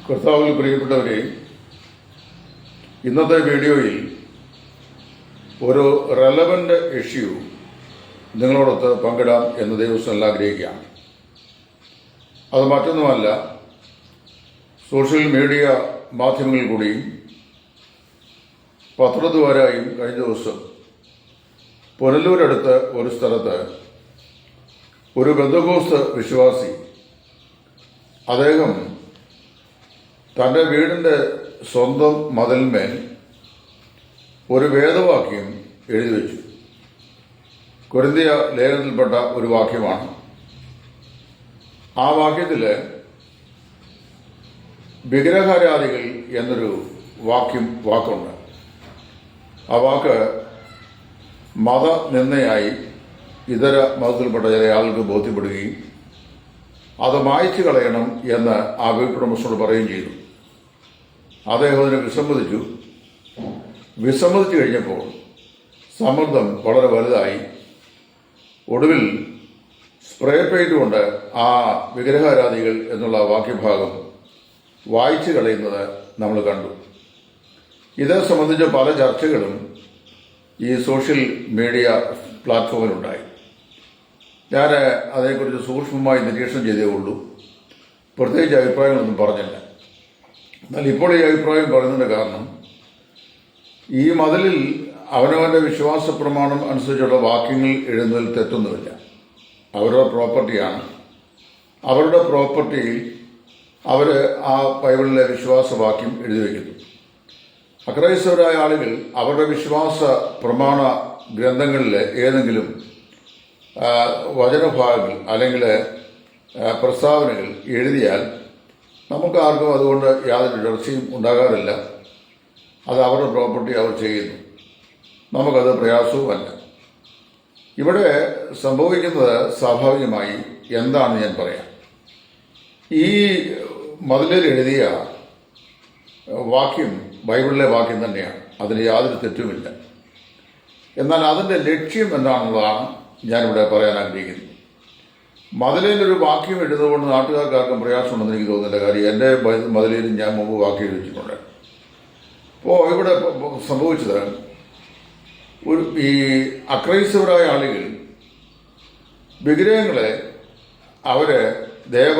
കർത്താവിൽ പ്രിയപ്പെട്ടവരെ, ഇന്നത്തെ വീഡിയോയിൽ ഒരു റെലവൻ്റ് ഇഷ്യൂ നിങ്ങളോടൊത്ത് പങ്കിടാം എന്ന് ദൈവം ആഗ്രഹിക്കുകയാണ്. അത് മറ്റൊന്നുമല്ല, സോഷ്യൽ മീഡിയ മാധ്യമങ്ങളിൽ കൂടിയും പത്രദ്വാരായും കഴിഞ്ഞ ദിവസം പുനലൂരടുത്ത് ഒരു സ്ഥലത്ത് ഒരു പെന്തക്കോസ്ത് വിശ്വാസി അദ്ദേഹം തൻ്റെ വീടിൻ്റെ സ്വന്തം മതിലിന്മേൽ ഒരു വേദവാക്യം എഴുതി വെച്ചു. കൊരിന്തിയ ലേഖനത്തിൽപ്പെട്ട ഒരു വാക്യമാണ്. ആ വാക്യത്തിൽ വിഗ്രഹാരാധികൾ എന്നൊരു വാക്കുണ്ട്. ആ വാക്ക് മതനിന്ദയായി ഇതര മതത്തിൽപ്പെട്ട ചില ആൾക്ക് ബോധ്യപ്പെടുകയും അത് മായ്ച്ചു കളയണം എന്ന് ആ വീട്ടുടമസ്ഥനോട് പറയുകയും ചെയ്തു. അദ്ദേഹം അതിനെ വിസമ്മതിച്ചു കഴിഞ്ഞപ്പോൾ സമ്മർദ്ദം വളരെ വലുതായി. ഒടുവിൽ സ്പ്രേ പെയിന്റ് കൊണ്ട് ആ വിഗ്രഹാരാധികൾ എന്നുള്ള വാക്യഭാഗം വായിച്ചു കളയുന്നത് നമ്മൾ കണ്ടു. ഇതേ സംബന്ധിച്ച പല ചർച്ചകളും ഈ സോഷ്യൽ മീഡിയ പ്ലാറ്റ്ഫോമിലുണ്ടായി. ഞാൻ അതേക്കുറിച്ച് സൂക്ഷ്മമായി നിരീക്ഷണം ചെയ്തേ ഉള്ളൂ. പ്രത്യേകിച്ച് അഭിപ്രായങ്ങളൊന്നും പറഞ്ഞില്ല. എന്നാൽ ഇപ്പോൾ ഈ അഭിപ്രായം പറയുന്നതിൻ്റെ കാരണം, ഈ മതിലിൽ അവനവൻ്റെ വിശ്വാസ പ്രമാണം അനുസരിച്ചുള്ള വാക്യങ്ങൾ എഴുതുന്നതിൽ തെറ്റൊന്നുമില്ല. അവരുടെ പ്രോപ്പർട്ടിയാണ്. അവരുടെ പ്രോപ്പർട്ടിയിൽ അവർ ആ ബൈബിളിലെ വിശ്വാസവാക്യം എഴുതി വയ്ക്കുന്നു. അക്രൈസ്തവരായ ആളുകൾ അവരുടെ വിശ്വാസ പ്രമാണ ഗ്രന്ഥങ്ങളിൽ ഏതെങ്കിലും വചനഭാഗങ്ങൾ അല്ലെങ്കിൽ പ്രസ്താവനകൾ എഴുതിയാൽ നമുക്കാർക്കും അതുകൊണ്ട് യാതൊരു ഇടർച്ചയും ഉണ്ടാകാറില്ല. അത് അവരുടെ പ്രോപ്പർട്ടി അവർ ചെയ്യുന്നു. നമുക്കത് പ്രയാസവുമല്ല. ഇവിടെ സംഭവിക്കുന്നത് സ്വാഭാവികമായി എന്താണെന്ന് ഞാൻ പറയാം. ഈ മതിലിൽ എഴുതിയ വാക്യം ബൈബിളിലെ വാക്യം തന്നെയാണ്. അതിന് യാതൊരു തെറ്റുമില്ല. എന്നാൽ അതിൻ്റെ ലക്ഷ്യം എന്താണെന്നുള്ളതാണ് ഞാനിവിടെ പറയാൻ ആഗ്രഹിക്കുന്നത്. മതിലയിലൊരു വാക്യം എഴുതുകൊണ്ട് നാട്ടുകാർക്കാർക്കും പ്രയാസമുണ്ടെന്ന് എനിക്ക് തോന്നുന്നില്ല. കാര്യം എൻ്റെ മതിലയിൽ ഞാൻ മുമ്പ് വാക്യം എഴുതി വെച്ചിട്ടുണ്ട്. അപ്പോൾ ഇവിടെ സംഭവിച്ചത്, ഈ അക്രൈസ്തവരായ ആളുകൾ വിഗ്രഹങ്ങളെ അവര് ദേവ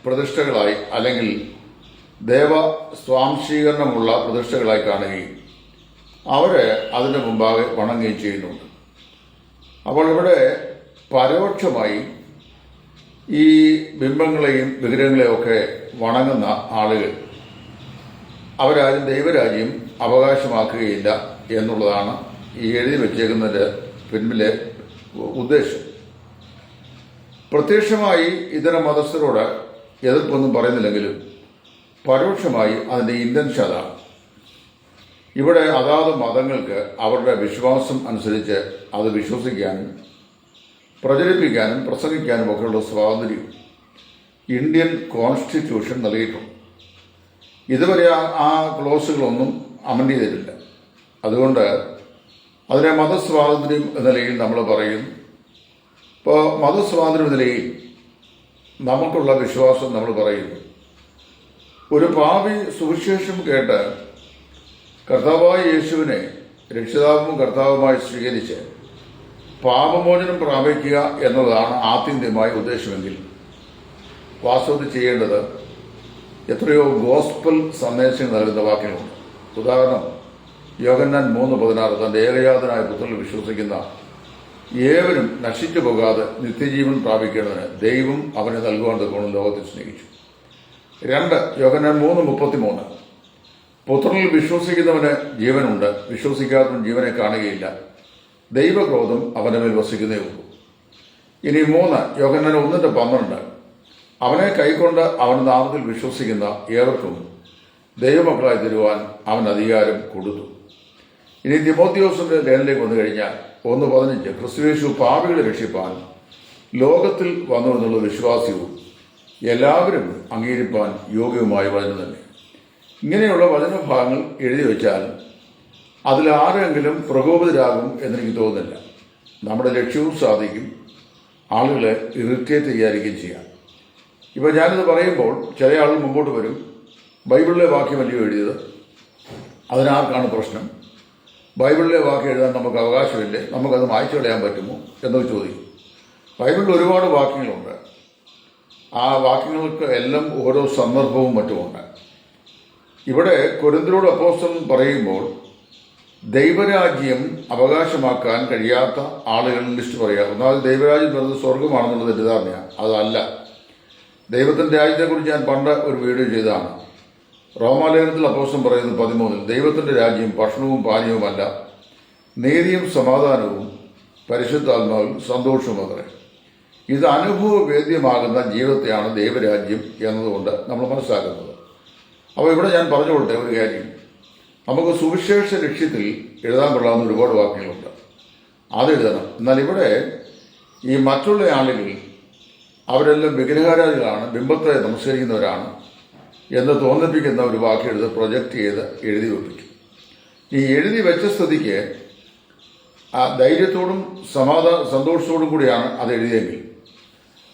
പ്രതിഷ്ഠകളായി അല്ലെങ്കിൽ ദേവ സ്വാംശീകരണമുള്ള പ്രതിഷ്ഠകളായി കാണുകയും അവര് അതിൻ്റെ മുമ്പാകെ വണങ്ങുകയും ചെയ്യുന്നുണ്ട്. അപ്പോൾ ഇവിടെ പരോക്ഷമായി ഈ ബിംബങ്ങളെയും വിഗ്രഹങ്ങളെയും ഒക്കെ വണങ്ങുന്ന ആളുകൾ അവരാരും ദൈവരാജ്യം അവകാശമാക്കുകയില്ല എന്നുള്ളതാണ് ഈ എഴുതി വച്ചേക്കുന്നതിൻ്റെ പിന്നിലെ ഉദ്ദേശം. പ്രത്യക്ഷമായി ഇതര മതസ്ഥരോട് എതിർപ്പൊന്നും പറയുന്നില്ലെങ്കിലും പരോക്ഷമായി അതിൻ്റെ ഇൻറ്റൻഷൻ അതാണ്. ഇവിടെ അതാത് മതങ്ങൾക്ക് അവരുടെ വിശ്വാസം അനുസരിച്ച് അത് വിശ്വസിക്കാനും പ്രചരിപ്പിക്കാനും പ്രസംഗിക്കാനും ഒക്കെയുള്ള സ്വാതന്ത്ര്യം ഇന്ത്യൻ കോൺസ്റ്റിറ്റ്യൂഷൻ നൽകിയിട്ടുണ്ട്. ഇതുവരെ ആ ക്ലോസുകളൊന്നും അമൻഡ് ചെയ്തിട്ടില്ല. അതുകൊണ്ട് അതിനെ മതസ്വാതന്ത്ര്യം എന്ന നിലയിൽ നമ്മൾ പറയും. ഇപ്പോൾ മതസ്വാതന്ത്ര്യം എന്ന നിലയിൽ നമുക്കുള്ള വിശ്വാസം നമ്മൾ പറയുന്നു. ഒരു പാപി സുവിശേഷം കേട്ട് കർത്താവായ യേശുവിനെ രക്ഷിതാവും കർത്താവുമായി സ്വീകരിച്ച് പാപമോചനം പ്രാപിക്കുക എന്നതാണ് ആത്യന്തികമായ ഉദ്ദേശമെങ്കിൽ വാസ്തവത്തിൽ ചെയ്യേണ്ടത് എത്രയോ ഗോസ്പൽ സന്ദേശങ്ങൾ നൽകുന്ന വാക്യങ്ങളുണ്ട്. ഉദാഹരണം, യോഹന്നാൻ 3:16 തൻ്റെ ഏകജാതനായ പുത്രനിൽ വിശ്വസിക്കുന്ന ഏവരും നശിച്ചു പോകാതെ നിത്യജീവൻ പ്രാപിക്കേണ്ടതിന് ദൈവം അവനെ നൽകുവാൻ തക്കവണ്ണം ലോകത്തെ സ്നേഹിച്ചു. 2 യോഹന്നാൻ 3:33 പുത്രനിൽ വിശ്വസിക്കുന്നവന് ജീവനുണ്ട്, വിശ്വസിക്കാത്തവൻ ജീവനെ കാണുകയില്ല, ദൈവക്രോധം അവൻ്റെ മേൽ വസിക്കുന്നേ ഉള്ളൂ. ഇനി 3 യോഹന്നാൻ 1:12 അവനെ കൈക്കൊണ്ട് അവൻ്റെ നാമത്തിൽ വിശ്വസിക്കുന്ന ഏവർക്കും ദൈവമക്കളായി തരുവാൻ അവൻ അധികാരം കൊടുത്തു. ഇനി തിമോത്തിയോസിന്റെ ലേഖനത്തിലേക്ക് വന്നു കഴിഞ്ഞാൽ 1:15 ക്രിസ്തുയേശു പാപികളെ രക്ഷിപ്പാൻ ലോകത്തിൽ വന്നു എന്നുള്ള വിശ്വാസ്യവും എല്ലാവരും അംഗീകരിപ്പാൻ യോഗ്യവുമായ വചനം തന്നെ. ഇങ്ങനെയുള്ള വചനഭാഗങ്ങൾ എഴുതി വെച്ചാൽ അതിലാരെങ്കിലും പ്രകോപിതരാകും എന്നെനിക്ക് തോന്നുന്നില്ല. നമ്മുടെ ലക്ഷ്യവും സാധിക്കും, ആളുകളെ ഇറിറ്റേറ്റ് ചെയ്യാതിരിക്കുകയും ചെയ്യാം. ഇപ്പോൾ ഞാനിത് പറയുമ്പോൾ ചില ആളുകൾ മുമ്പോട്ട് വരും, ബൈബിളിലെ വാക്യമല്ലയോ എഴുതിയത്? അതിനാർക്കാണ് പ്രശ്നം? ബൈബിളിലെ വാക്യം എഴുതാൻ നമുക്ക് അവകാശമില്ലേ? നമുക്കത് മായ്ച്ചു കളയാൻ പറ്റുമോ എന്നൊക്കെ ചോദിക്കും. ബൈബിളിൽ ഒരുപാട് വാക്യങ്ങളുണ്ട്. ആ വാക്യങ്ങൾക്ക് എല്ലാം ഓരോ സന്ദർഭവും മറ്റുമുണ്ട്. ഇവിടെ കൊരിന്ത്യരോട് അപ്പോസ്തലൻ പറയുമ്പോൾ ദൈവരാജ്യം അവകാശമാക്കാൻ കഴിയാത്ത ആളുകളുടെ ലിസ്റ്റ് പറയുക. ഒന്നാമത് ദൈവരാജ്യം പറയുന്നത് സ്വർഗമാണെന്നുള്ളത് തെറ്റിദ്ധാരണയാണ്. അതല്ല. ദൈവത്തിൻ്റെ രാജ്യത്തെക്കുറിച്ച് ഞാൻ പണ്ട് ഒരു വീഡിയോ ചെയ്തതാണ്. റോമാലേഖനത്തിൽ അപ്പോസ്തലൻ പറയുന്നത് 13 ദൈവത്തിൻ്റെ രാജ്യം ഭക്ഷണവും പാനീയവുമല്ല, നീതിയും സമാധാനവും പരിശുദ്ധാത്മാവിൽ സന്തോഷവും അത്രേ. ഇത് അനുഭവവേദ്യമാകുന്ന ജീവിതത്തെയാണ് ദൈവരാജ്യം എന്നതുകൊണ്ട് നമ്മൾ മനസ്സിലാക്കുന്നത്. അപ്പോൾ ഇവിടെ ഞാൻ പറഞ്ഞുകൊള്ളട്ടെ ഒരു കാര്യം. നമുക്ക് സുവിശേഷ ലക്ഷ്യത്തിൽ എഴുതാൻ കൊള്ളാവുന്ന ഒരുപാട് വാക്യങ്ങളുണ്ട്. അതെഴുതണം. എന്നാൽ ഇവിടെ ഈ മറ്റുള്ള ആളുകൾ അവരെല്ലാം വിഗ്രഹാരാധികളാണ്, ബിംബത്തെ നമസ്കരിക്കുന്നവരാണ് എന്ന് തോന്നിപ്പിക്കുന്ന ഒരു വാക്യം എഴുതി പ്രൊജക്റ്റ് ചെയ്ത് എഴുതി വെപ്പിക്കും. ഈ എഴുതി വെച്ച സ്ഥിതിക്ക് ആ ധൈര്യത്തോടും സന്തോഷത്തോടും കൂടിയാണ് അത് എഴുതിയെങ്കിൽ,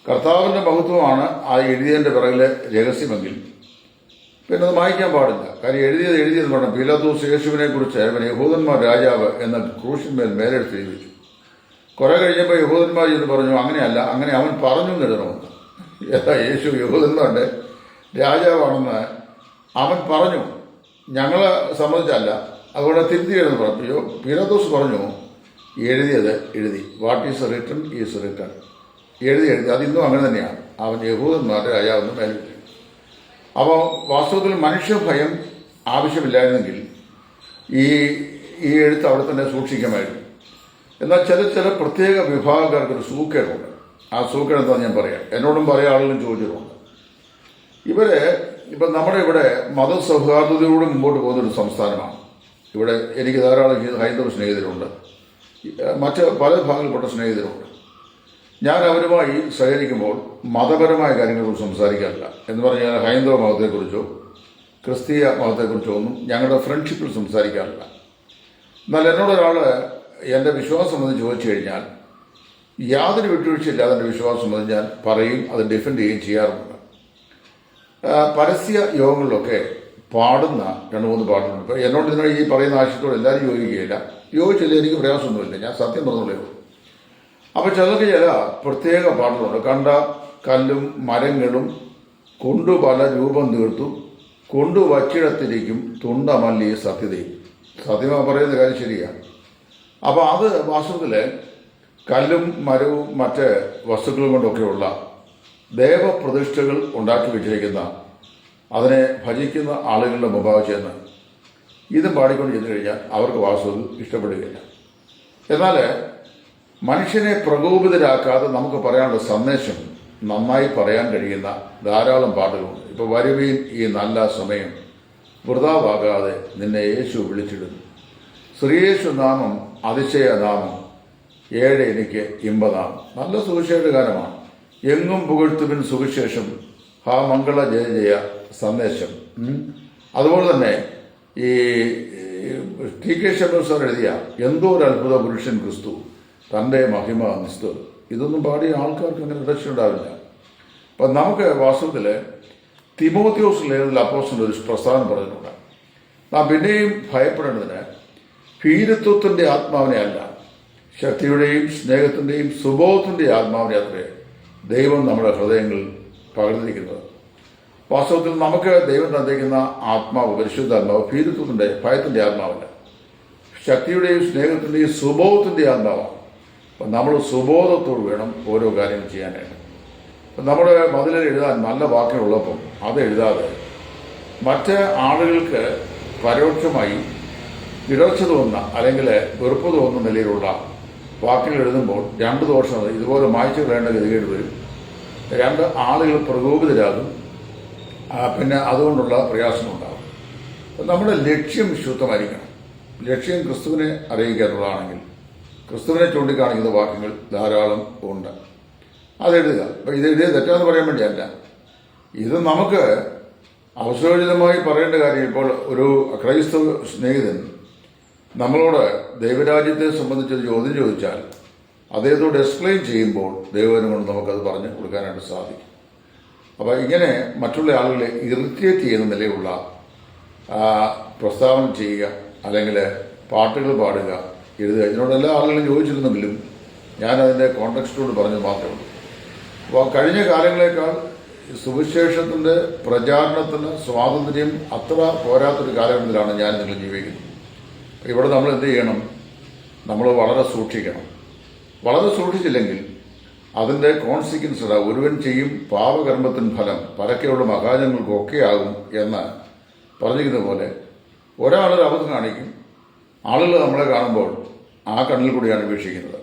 കർത്താവിൻ്റെ മഹത്വമാണ് ആ എഴുതിയതിൻ്റെ പിറകിലെ രഹസ്യമെങ്കിൽ പിന്നെ അത് മായ്ക്കാൻ പാടില്ല. കാര്യം എഴുതിയത് വേണം. പീലാത്തോസ് യേശുവിനെ കുറിച്ച് അവൻ യഹൂദന്മാർ രാജാവ് എന്ന ക്രൂശിന്മേൽ മേലെടുത്ത് എഴുതിച്ചു. കുറെ കഴിഞ്ഞപ്പോൾ യഹൂദന്മാർ എന്ന് പറഞ്ഞു അങ്ങനെയല്ല, അങ്ങനെ അവൻ പറഞ്ഞു എന്നെഴുതണമെന്ന്. യേശു യഹൂദന്മാരുടെ രാജാവാണെന്ന് അവൻ പറഞ്ഞു, ഞങ്ങളെ സമ്മതിച്ചല്ല, അതുകൊണ്ട് തിരുത്തിയെന്ന് പറഞ്ഞു. പീലാത്തോസ് പറഞ്ഞു എഴുതിയത് എഴുതി, what is written is written. എഴുതി അതിന്നും അങ്ങനെ തന്നെയാണ്. അവൻ യഹൂദന്മാരുടെ രാജാവെന്ന് മേലെടുത്തു. അപ്പോൾ വാസ്തവത്തിൽ മനുഷ്യഭയം ആവശ്യമില്ലായിരുന്നെങ്കിൽ ഈ എഴുത്ത് അവിടെ തന്നെ സൂക്ഷിക്കുമായിരുന്നു. എന്നാൽ ചില പ്രത്യേക വിഭാഗക്കാർക്കൊരു സൂക്കേടുണ്ട്. ആ സൂക്കേട് എന്താണെന്ന് ഞാൻ പറയാം. എന്നോടും പറയാൻ ആളുകളും ചോദിച്ചിട്ടുണ്ട്. ഇപ്പം നമ്മുടെ ഇവിടെ മതസൗഹാർദ്ദതയോട് മുമ്പോട്ട് പോകുന്നൊരു സംസ്ഥാനമാണ്. ഇവിടെ എനിക്ക് ധാരാളം ഹൈന്ദവ സ്നേഹിതരുണ്ട്, മറ്റ് പല ഭാഗങ്ങളിൽപ്പെട്ട സ്നേഹിതരുണ്ട്. ഞാൻ അവരുമായി സഹകരിക്കുമ്പോൾ മതപരമായ കാര്യങ്ങളെക്കുറിച്ച് സംസാരിക്കാറില്ല. എന്ന് പറഞ്ഞാൽ ഹൈന്ദവ മതത്തെക്കുറിച്ചോ ക്രിസ്തീയ മതത്തെക്കുറിച്ചോ ഒന്നും ഞങ്ങളുടെ ഫ്രണ്ട്ഷിപ്പിൽ സംസാരിക്കാറില്ല. എന്നാൽ എന്നോടൊരാൾ എൻ്റെ വിശ്വാസം സംബന്ധിച്ച് ചോദിച്ചു കഴിഞ്ഞാൽ യാതൊരു വിട്ടുവീഴ്ചയില്ലാതെ എൻ്റെ വിശ്വാസം സംബന്ധിച്ച് ഞാൻ പറയും, അത് ഡിഫെൻഡ് ചെയ്യുകയും ചെയ്യാറുണ്ട്. പരസ്യ യോഗങ്ങളിലൊക്കെ പാടുന്ന 2-3 പാട്ടുകളുണ്ട്. ഇപ്പോൾ എന്നോട് ഇതിനോട് ഈ പറയുന്ന ആശയത്തോട് എല്ലാവരും യോജിക്കുകയില്ല. യോജിച്ചില്ല, എനിക്ക് പ്രയാസമൊന്നുമില്ല, ഞാൻ സത്യം പറഞ്ഞുള്ളൂ. അപ്പോൾ ചിലർക്ക് ചില പ്രത്യേക പാട്ടുകളുണ്ട്. കണ്ട കല്ലും മരങ്ങളും കൊണ്ടു പല രൂപം തീർത്തു കൊണ്ടു വച്ചിടത്തിരിക്കും തുണ്ടമല്ലി സത്യതയും. സത്യമായി പറയുന്ന കാര്യം ശരിയാണ്. അപ്പോൾ അത് വാസ്തവത്തിൽ കല്ലും മരവും മറ്റ് വസ്തുക്കളും കൊണ്ടൊക്കെയുള്ള ദേവപ്രതിഷ്ഠകൾ ഉണ്ടാക്കി വെച്ചിരിക്കുന്ന, അതിനെ ഭജിക്കുന്ന ആളുകളുടെ മുമ്പാകെ ചെന്ന് ഇതും പാടിക്കൊണ്ട് ചെന്നു കഴിഞ്ഞാൽ അവർക്ക് വാസ്തവത്തിൽ ഇഷ്ടപ്പെടുകയില്ല. എന്നാൽ മനുഷ്യനെ പ്രകോപിതരാക്കാതെ നമുക്ക് പറയാനുള്ള സന്ദേശം നന്നായി പറയാൻ കഴിയുന്ന ധാരാളം പാട്ടുകളുണ്ട്. ഇപ്പോൾ വരുവീൻ ഈ നല്ല സമയം, വൃഥാവാകാതെ നിന്നെ യേശു വിളിച്ചിടുന്നു, ശ്രീയേശു നാമം അതിശയനാമം, ഏഴ് എനിക്ക് ഇമ്പനാമം. നല്ല സുവിശേഷ ഗാനമാണ്. എങ്ങും പുകഴ്ത്തുവിൻ സുവിശേഷം, ഹാ മംഗള ജയ ജയ സന്ദേശം. അതുപോലെ തന്നെ ഈ ടി.കെ. ശബർ സാർ എഴുതിയ എന്തോ ഒരു അത്ഭുത പുരുഷൻ ക്രിസ്തു തൻ്റെ മഹിമ നിസ്തുത, ഇതൊന്നും പാടിയ ആൾക്കാർക്ക് അങ്ങനെ രക്ഷയുണ്ടാവില്ല. അപ്പം നമുക്ക് വാസ്തവത്തിൽ തിമോത്തിയോസ് ലേഖനത്തിൽ അപ്പോസ്തലൻ ഒരു പ്രസ്താവന പറഞ്ഞിട്ടുണ്ട്. നാം പിന്നെയും ഭയപ്പെടേണ്ടതിന് ഭീരുത്വത്തിൻ്റെ ആത്മാവിനെ അല്ല, ശക്തിയുടെയും സ്നേഹത്തിൻ്റെയും സുബോധത്തിൻ്റെ ആത്മാവിനെ അത്രേ ദൈവം നമ്മുടെ ഹൃദയങ്ങളിൽ പകർന്നിരിക്കുന്നത്. വാസ്തവത്തിൽ നമുക്ക് ദൈവം തന്നിരിക്കുന്ന ആത്മാവ്, പരിശുദ്ധാത്മാവ് ഭീരുത്വത്തിൻ്റെ ഭയത്തിൻ്റെ ആത്മാവല്ല, ശക്തിയുടെയും സ്നേഹത്തിൻ്റെയും സുബോധത്തിൻ്റെ ആത്മാവാണ്. അപ്പം നമ്മൾ സുബോധത്തോട് വേണം ഓരോ കാര്യങ്ങൾ ചെയ്യാനായിട്ട്. അപ്പം നമ്മുടെ മതിലിൽ എഴുതാൻ നല്ല വാക്യമുള്ളപ്പം അത് എഴുതാതെ മറ്റ് ആളുകൾക്ക് പരോക്ഷമായി ഇടർച്ച തോന്നുന്ന അല്ലെങ്കിൽ വെറുപ്പ് തോന്നുന്ന നിലയിലുള്ള വാക്യങ്ങൾ എഴുതുമ്പോൾ 2 ദോഷം. ഇതുപോലെ മായ്ച്ചു കളയേണ്ട ഗതികേട് വരും. 2 ആളുകൾ പ്രകോപിതരാകും. പിന്നെ അതുകൊണ്ടുള്ള പ്രയാസമുണ്ടാകും. നമ്മുടെ ലക്ഷ്യം ശുദ്ധമായിരിക്കണം. ലക്ഷ്യം ക്രിസ്തുവിനെ അറിയിക്കാനുള്ളതാണെങ്കിൽ ക്രിസ്തുവിനെ ചൂണ്ടിക്കാണിക്കുന്ന വാക്യങ്ങൾ ധാരാളം ഉണ്ട്. അതെഴുതുക. അപ്പം ഇത് എഴുതിയത് തെറ്റാന്ന് പറയാൻ വേണ്ടിയല്ല, ഇത് നമുക്ക് അവസരോചിതമായി പറയേണ്ട കാര്യം. ഇപ്പോൾ ഒരു ക്രൈസ്തവ സ്നേഹിതൻ നമ്മളോട് ദൈവരാജ്യത്തെ സംബന്ധിച്ചൊരു ചോദ്യം ചോദിച്ചാൽ അദ്ദേഹത്തോട് എക്സ്പ്ലെയിൻ ചെയ്യുമ്പോൾ ദൈവവചനം കൊണ്ട് നമുക്കത് പറഞ്ഞു കൊടുക്കാനായിട്ട് സാധിക്കും. അപ്പോൾ ഇങ്ങനെ മറ്റുള്ള ആളുകളെ ഇറിറ്റേറ്റ് ചെയ്യുന്ന നിലയിലുള്ള പ്രസ്താവന ചെയ്യുക, അല്ലെങ്കിൽ പാട്ടുകൾ പാടുക, എഴുതുക, ഇതിനോട് എല്ലാ ആളുകളും യോജിച്ചിരുന്നെങ്കിലും ഞാനതിൻ്റെ കോണ്ടക്സ്റ്റോട് പറഞ്ഞത് മാത്രമേ ഉള്ളൂ. അപ്പോൾ കഴിഞ്ഞ കാലങ്ങളേക്കാൾ സുവിശേഷത്തിൻ്റെ പ്രചാരണത്തിന് സ്വാതന്ത്ര്യം അത്ര പോരാത്തൊരു കാലഘട്ടത്തിലാണ് ഞാൻ നിങ്ങൾ ജീവിക്കുന്നത്. ഇവിടെ നമ്മൾ എന്ത് ചെയ്യണം? നമ്മൾ വളരെ സൂക്ഷിക്കണം. വളരെ സൂക്ഷിച്ചില്ലെങ്കിൽ അതിൻ്റെ കോൺസിക്വൻസ് ഒരുവൻ ചെയ്യും പാപകർമ്മത്തിന് ഫലം പരക്കെയുള്ള മഹാജനങ്ങൾക്കൊക്കെ ആകും എന്ന് പറഞ്ഞിരിക്കുന്ന പോലെ ഒരാളൊരു അബദ്ധം കാണിക്കും, ആളുകൾ നമ്മളെ കാണുമ്പോൾ ആ കണ്ണിൽ കൂടിയാണ് വീക്ഷിക്കുന്നത്.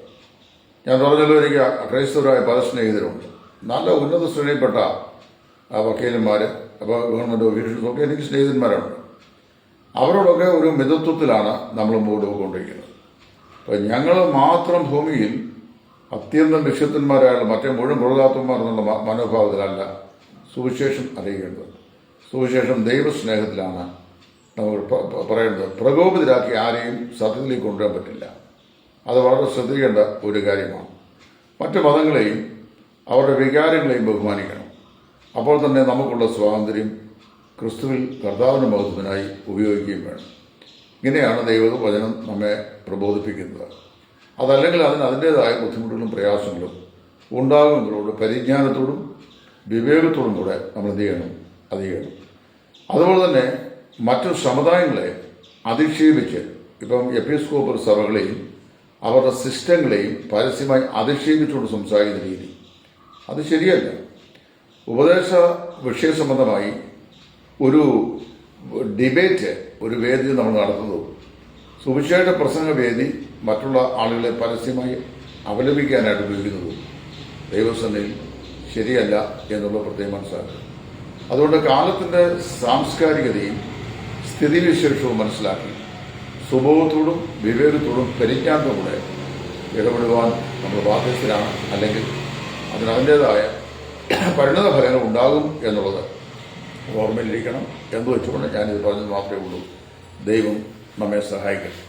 ഞാൻ പറഞ്ഞല്ലോ, എനിക്ക് ക്രൈസ്തവരായ പല സ്നേഹിതരുണ്ട്, നല്ല ഉന്നത ശ്രേണിയിൽപ്പെട്ട വക്കീലന്മാർ, അപ്പോൾ ഗവൺമെൻറ് ഓഫീഷ്യൽസൊക്കെ എനിക്ക് സ്നേഹിതന്മാരുണ്ട്. അവരോടൊക്കെ ഒരു മിതത്വത്തിലാണ് നമ്മൾ മുമ്പോട്ട് പോയിക്കൊണ്ടിരിക്കുന്നത്. അപ്പോൾ ഞങ്ങൾ മാത്രം ഭൂമിയിൽ അത്യന്തം വിശുദ്ധന്മാരായുള്ള മറ്റേ മുഴുവൻ കൊള്ളാത്തന്മാർ എന്നുള്ള മനോഭാവത്തിലല്ല സുവിശേഷം അറിയിക്കേണ്ടത്. സുവിശേഷം ദൈവസ്നേഹത്തിലാണ് നമ്മൾ പറയേണ്ടത്. പ്രകോപിതരാക്കി ആരെയും സത്യത്തിലേക്ക് കൊണ്ടുവരാൻ പറ്റില്ല. അത് വളരെ ശ്രദ്ധിക്കേണ്ട ഒരു കാര്യമാണ്. മറ്റു മതങ്ങളെയും അവരുടെ വികാരങ്ങളെയും ബഹുമാനിക്കണം. അപ്പോൾ തന്നെ നമുക്കുള്ള സ്വാതന്ത്ര്യം ക്രിസ്തുവിൽ കർത്താവിൻ്റെ മഹത്വത്തിനായി ഉപയോഗിക്കുകയും വേണം. ഇങ്ങനെയാണ് ദൈവവചനം നമ്മെ പ്രബോധിപ്പിക്കുന്നത്. അതല്ലെങ്കിൽ അതിൻ്റേതായ ബുദ്ധിമുട്ടുകളും പ്രയാസങ്ങളും ഉണ്ടാകുന്നതിനോട് പരിജ്ഞാനത്തോടും വിവേകത്തോടും കൂടെ നമ്മൾ എന്ത് ചെയ്യണം? അത് ചെയ്യണം. അതുപോലെ തന്നെ മറ്റു സമുദായങ്ങളെ അധിക്ഷേപിച്ച്, ഇപ്പം എപ്പിസ്കോപ്പൽ സഭകളെയും അവരുടെ സിസ്റ്റങ്ങളെയും പരസ്യമായി അധിക്ഷേപിച്ചുകൊണ്ട് സംസാരിക്കുന്ന രീതി അത് ശരിയല്ല. ഉപദേശ വിഷയ സംബന്ധമായി ഒരു ഡിബേറ്റ്, ഒരു വേദി നമ്മൾ നടത്തുന്നു. സുവിശേഷ പ്രസംഗ വേദി മറ്റുള്ള ആളുകളെ പരസ്യമായി അപലപിക്കാനായിട്ട് ഉപയോഗിക്കുന്നതും ദൈവസന്നിധിയിൽ ശരിയല്ല എന്നുള്ള പ്രത്യേകം മനസ്സിലാക്കുക. അതുകൊണ്ട് കാലത്തിൻ്റെ സാംസ്കാരികതയും സ്ഥിതിവിശേഷവും മനസ്സിലാക്കി സുബോധത്തോടും വിവേകത്തോടും പരിജ്ഞാനത്തോടും കൂടെ ഇടപെടുവാൻ നമ്മൾ ബാധ്യസ്ഥരാണ്. അല്ലെങ്കിൽ അതിൻ്റേതായ പരിണത ഫലങ്ങൾ ഉണ്ടാകും എന്നുള്ളത് ഓർമ്മയിലിരിക്കണം എന്ന് വെച്ചുകൊണ്ട് ഞാനിത് പറഞ്ഞത് മാത്രമേ ഉള്ളൂ. ദൈവം നമ്മെ സഹായിക്കട്ടെ.